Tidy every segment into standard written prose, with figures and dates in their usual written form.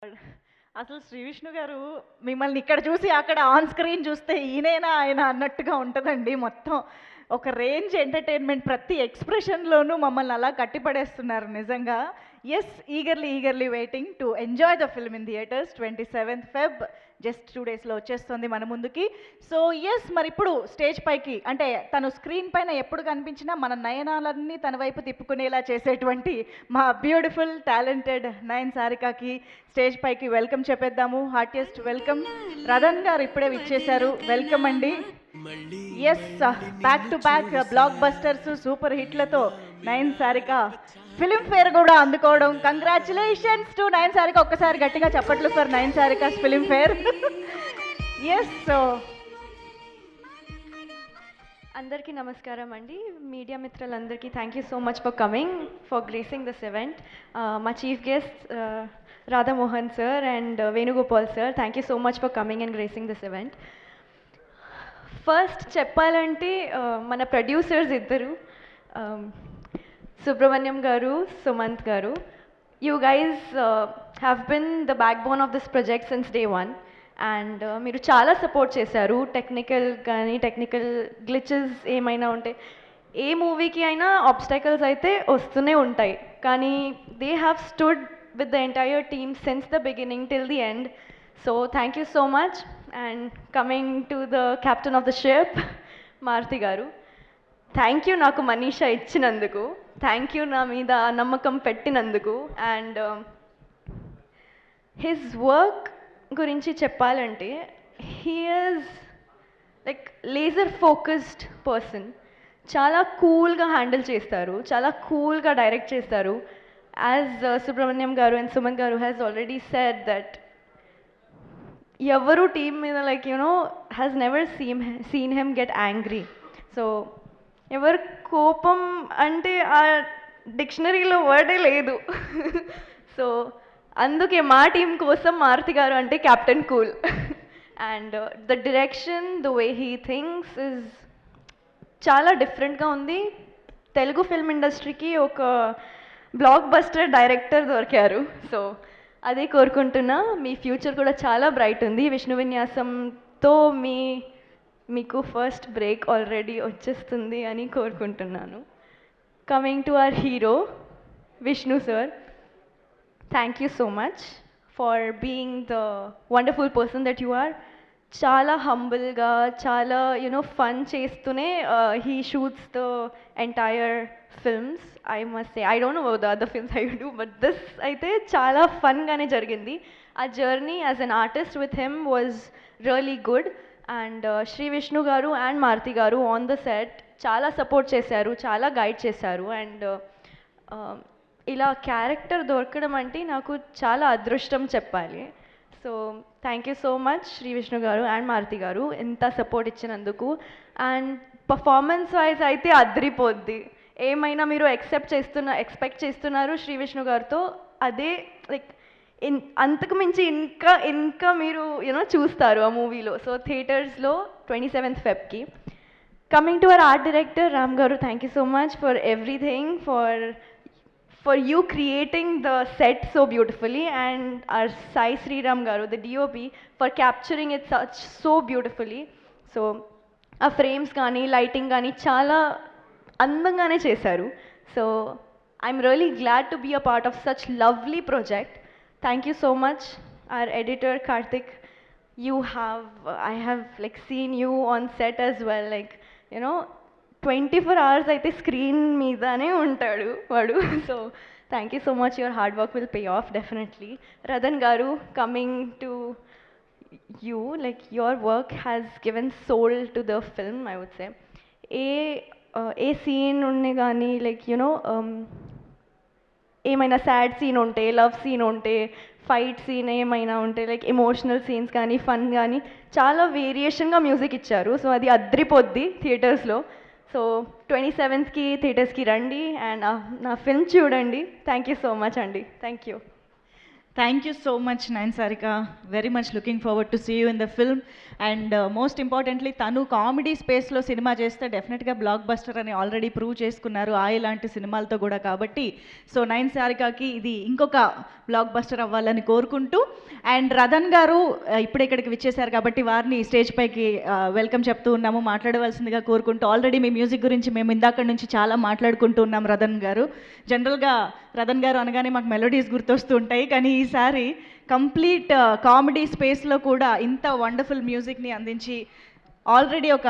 అసలు శ్రీ విష్ణు గారు మిమ్మల్ని ఇక్కడ చూసి అక్కడ ఆన్ స్క్రీన్ చూస్తే ఈయనేనా ఆయన అన్నట్టుగా ఉంటుందండి మొత్తం. ఒక రేంజ్ ఎంటర్టైన్మెంట్ ప్రతి ఎక్స్ప్రెషన్లోనూ మమ్మల్ని అలా కట్టిపడేస్తున్నారు నిజంగా. Yes, eagerly waiting to enjoy the film in theatres. 27th Feb just 2 డేస్లో వచ్చేస్తుంది మన ముందుకి. సో ఎస్, మరి ఇప్పుడు స్టేజ్ పైకి అంటే తను స్క్రీన్ పైన ఎప్పుడు కనిపించినా మన నయనాలన్నీ తన వైపు తిప్పుకునేలా చేసేటువంటి మా బ్యూటిఫుల్ టాలెంటెడ్ నయన్ సారికాకి స్టేజ్ పైకి వెల్కమ్ చెప్పేద్దాము. Heartiest welcome. రదన్ గారు ఇప్పుడే విచ్చేశారు, వెల్కమ్ అండి. Yes, back to back blockbusters super హిట్లతో నయన్ సారిక ఫిలిం ఫేర్ కూడా అందుకోవడం. Congratulations to Nayan Sarika. ఒక్కసారి గట్టిగా చప్పట్లు for Nayan Sarika Filmfare. Yes, so అందరికీ నమస్కారం అండి. మీడియా మిత్రులందరికీ thank you so much for coming, for gracing this event. మా chief guest Radhamohan sir and Venugopal sir, thank you so much for coming and gracing this event. First చెప్పాలంటే మన producers ఇద్దరు, సుబ్రహ్మణ్యం గారు, సుమంత్ గారు. You guys have been the back bone of this project since day one. And మీరు చాలా support చేశారు. Technical glitches ఏమైనా ఉంటే, ఏ మూవీకి అయినా ఆబ్స్టైకల్స్ అయితే వస్తూనే ఉంటాయి, కానీ they have stood with the entire team since the beginning till the end. So thank you so much. And coming to the captain of the ship, Maruti garu, thank you నాకు మనీషా ఇచ్చినందుకు, థ్యాంక్ యూ నా మీద నమ్మకం పెట్టినందుకు. అండ్ హిజ్ వర్క్ గురించి చెప్పాలంటే, he is like laser focused person. చాలా కూల్గా హ్యాండిల్ చేస్తారు, చాలా కూల్గా డైరెక్ట్ చేస్తారు. యాజ్ సుబ్రహ్మణ్యం గారు అండ్ సుమన్ గారు హ్యాస్ ఆల్రెడీ సెడ్ దట్ ఎవరు టీమ్ మీద like you know has never seen him get angry. So ఎవరు కోపం అంటే ఆ డిక్షనరీలో వర్డే లేదు. సో అందుకే మా టీం కోసం మారుతి గారు అంటే captain cool. And the direction, the way he thinks is చాలా డిఫరెంట్గా ఉంది. తెలుగు ఫిల్మ్ ఇండస్ట్రీకి ఒక బ్లాక్ బస్టర్ డైరెక్టర్ దొరికారు. సో అదే కోరుకుంటున్నా. మీ ఫ్యూచర్ కూడా చాలా బ్రైట్ ఉంది. విష్ణు విన్యాసంతో మీకు ఫస్ట్ బ్రేక్ ఆల్రెడీ వచ్చేస్తుంది అని కోరుకుంటున్నాను. Coming to our hero Vishnu sir, thank you so much for being the wonderful person that you are. చాలా హంబుల్గా, చాలా ఫన్ చేస్తూనే he shoots the entire films. I must say, I don't know about the other films I do, but this అయితే చాలా ఫన్గానే జరిగింది. ఆ journey as an artist with him was really good. And Shri Vishnu garu and Maruti garu on the set చాలా support చేశారు, చాలా guide చేశారు. And ఇలా క్యారెక్టర్ దొరకడం అంటే నాకు చాలా అదృష్టం చెప్పాలి. So thank you so much Shri Vishnu garu and Maruti గారు ఇంత సపోర్ట్ ఇచ్చినందుకు. అండ్ పర్ఫార్మెన్స్ వైజ్ అయితే అదిరిపోద్ది. ఏమైనా మీరు ఎక్స్పెక్ట్ చేస్తున్నారు శ్రీ విష్ణు గారితో, అదే లైక్ అంతకు మించి ఇంకా మీరు చూస్తారు ఆ మూవీలో. సో థియేటర్స్లో 27th Febకి. Coming to our art director Ram గారు, thank you so much for everything, for you creating the set so beautifully, and our Sai Sriram garu, the DOP, for capturing it so beautifully. So ఆ frames కానీ lighting కానీ చాలా అందంగానే చేశారు. So I'm really glad to be a part of such lovely project. Thank you so much. Our editor Karthik, I have like seen you on set as well, like 24 hours అయితే screen మీదనే ఉంటాడు వాడు. So thank you so much. Your hard work will pay off definitely. Radhan గారు, coming to you, like your work has given soul to the film I would say. ఏ scene ఉండే కానీ like ఏమైనా sad scene ఉంటే, love scene ఉంటే, fight scene ఏమైనా ఉంటే, like emotional scenes కానీ ఫన్ కానీ చాలా వేరియేషన్గా మ్యూజిక్ ఇచ్చారు. సో అది అద్రిపోద్ది థియేటర్స్లో. సో 27th థియేటర్స్కి రండి అండ్ నా ఫిల్మ్ చూడండి. థ్యాంక్ యూ సో మచ్ అండి. Thank you. Thank you so much, Nayan Sarika. Very much looking forward to see you in the film. And most importantly, తను comedy స్పేస్లో cinema చేస్తే డెఫినెట్గా block buster అని already prove చేసుకున్నారు ఆ ఇలాంటి సినిమాలతో కూడా. కాబట్టి సో నయన్ సారికాకి ఇది ఇంకొక బ్లాక్ బస్టర్ అవ్వాలని కోరుకుంటూ, అండ్ రతన్ గారు ఇప్పుడే ఇక్కడికి విచ్చేశారు కాబట్టి వారిని స్టేజ్ పైకి వెల్కమ్ చెప్తూ ఉన్నాము, మాట్లాడవలసిందిగా కోరుకుంటూ. ఆల్రెడీ మీ మ్యూజిక్ గురించి మేము ఇందాక నుంచి చాలా మాట్లాడుకుంటూ ఉన్నాం రతన్ గారు. జనరల్గా రతన్ గారు అనగానే మాకు మెలోడీస్ గుర్తొస్తూ ఉంటాయి, కానీ ఈసారి కంప్లీట్ కామెడీ స్పేస్లో కూడా ఇంత వండర్ఫుల్ మ్యూజిక్ని అందించి ఆల్రెడీ ఒక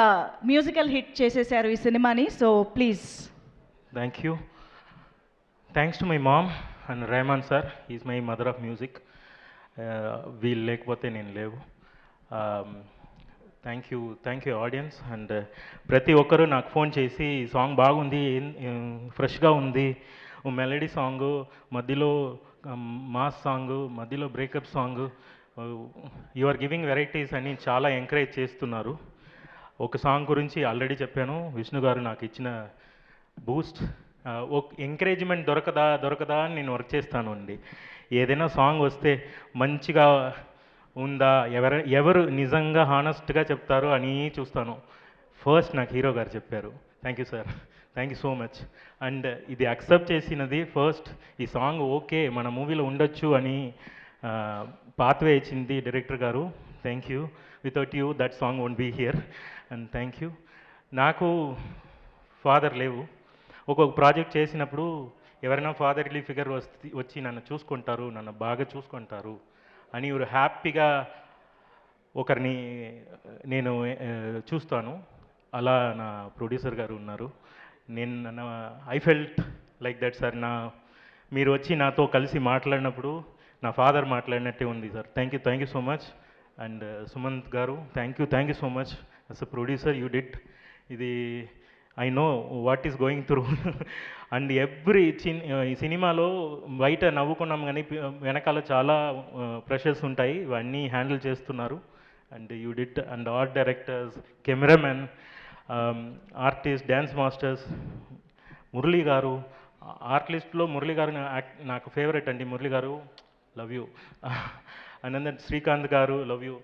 మ్యూజికల్ హిట్ చేసేసారు ఈ సినిమాని. So please. Thank you. Thanks to my mom and Rahman sir. He's my mother of music. వీళ్ళు లేకపోతే నేను లేవు. Thank you audience. అండ్ ప్రతి ఒక్కరూ నాకు ఫోన్ చేసి సాంగ్ బాగుంది, ఫ్రెష్గా ఉంది, మెలడీ సాంగు, మధ్యలో మాస్ సాంగ్, మధ్యలో breakup song, you are giving varieties అని చాలా ఎంకరేజ్ చేస్తున్నారు. ఒక సాంగ్ గురించి ఆల్రెడీ చెప్పాను, విష్ణు గారు నాకు ఇచ్చిన బూస్ట్. ఒక ఎంకరేజ్మెంట్ దొరకదా అని నేను వర్క్ చేస్తాను అండి. ఏదైనా సాంగ్ వస్తే మంచిగా ఉందా, ఎవరు నిజంగా హానెస్ట్గా చెప్తారు అని చూస్తాను. ఫస్ట్ నాకు హీరో గారు చెప్పారు. Thank you sir, thank you so much. And ఇది అక్సెప్ట్ చేసినది ఫస్ట్, ఈ సాంగ్ ఓకే మన మూవీలో ఉండొచ్చు అని పాత్వే ఇచ్చింది director garu. Thank you. Without you that song won't be here. And thank you. నాకు ఫాదర్ లేవు. ఒక్కొక్క ప్రాజెక్ట్ చేసినప్పుడు ఎవరైనా ఫాదర్లీ ఫిగర్ వచ్చి నన్ను చూసుకుంటారు, నన్ను బాగా చూసుకుంటారు అని హ్యాపీగా ఒకరిని నేను చూస్తాను. అలా నా ప్రొడ్యూసర్ గారు ఉన్నారు. I felt like that sir. మీరు వచ్చి నాతో కలిసి మాట్లాడినప్పుడు నా ఫాదర్ మాట్లాడినట్టే ఉంది sir. Thank you so much. And Sumanth గారు thank you so much. As a producer you did ఇది. I know what is going through. And ఈ సినిమాలో బయట నవ్వుకున్నాం కానీ వెనకాల చాలా ప్రెషర్స్ ఉంటాయి, ఇవన్నీ హ్యాండిల్ చేస్తున్నారు. And you did. And art directors, cameraman, artist, dance masters, Murali గారు. ఆర్టిస్ట్లో మురళీ గారు నాకు ఫేవరెట్ అండి. మురళీ గారు లవ్ యూ. అండ్ శ్రీకాంత్ గారు love you.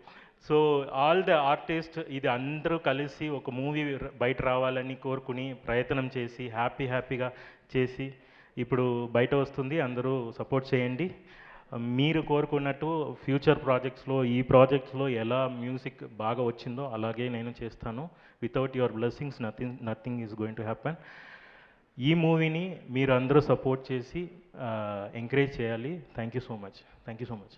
So all the artist ఇది అందరూ కలిసి ఒక మూవీ బయట రావాలని కోరుకుని ప్రయత్నం చేసి హ్యాపీగా చేసి ఇప్పుడు బయట వస్తుంది. అందరూ సపోర్ట్ చేయండి. మీరు కోరుకున్నట్టు ఫ్యూచర్ ప్రాజెక్ట్స్లో ఈ ప్రాజెక్ట్స్లో ఎలా మ్యూజిక్ బాగా వచ్చిందో అలాగే నేను చేస్తాను. Without your blessings nothing is going to happen. ఈ మూవీని మీరు అందరూ సపోర్ట్ చేసి ఎంకరేజ్ చేయాలి. Thank you so much.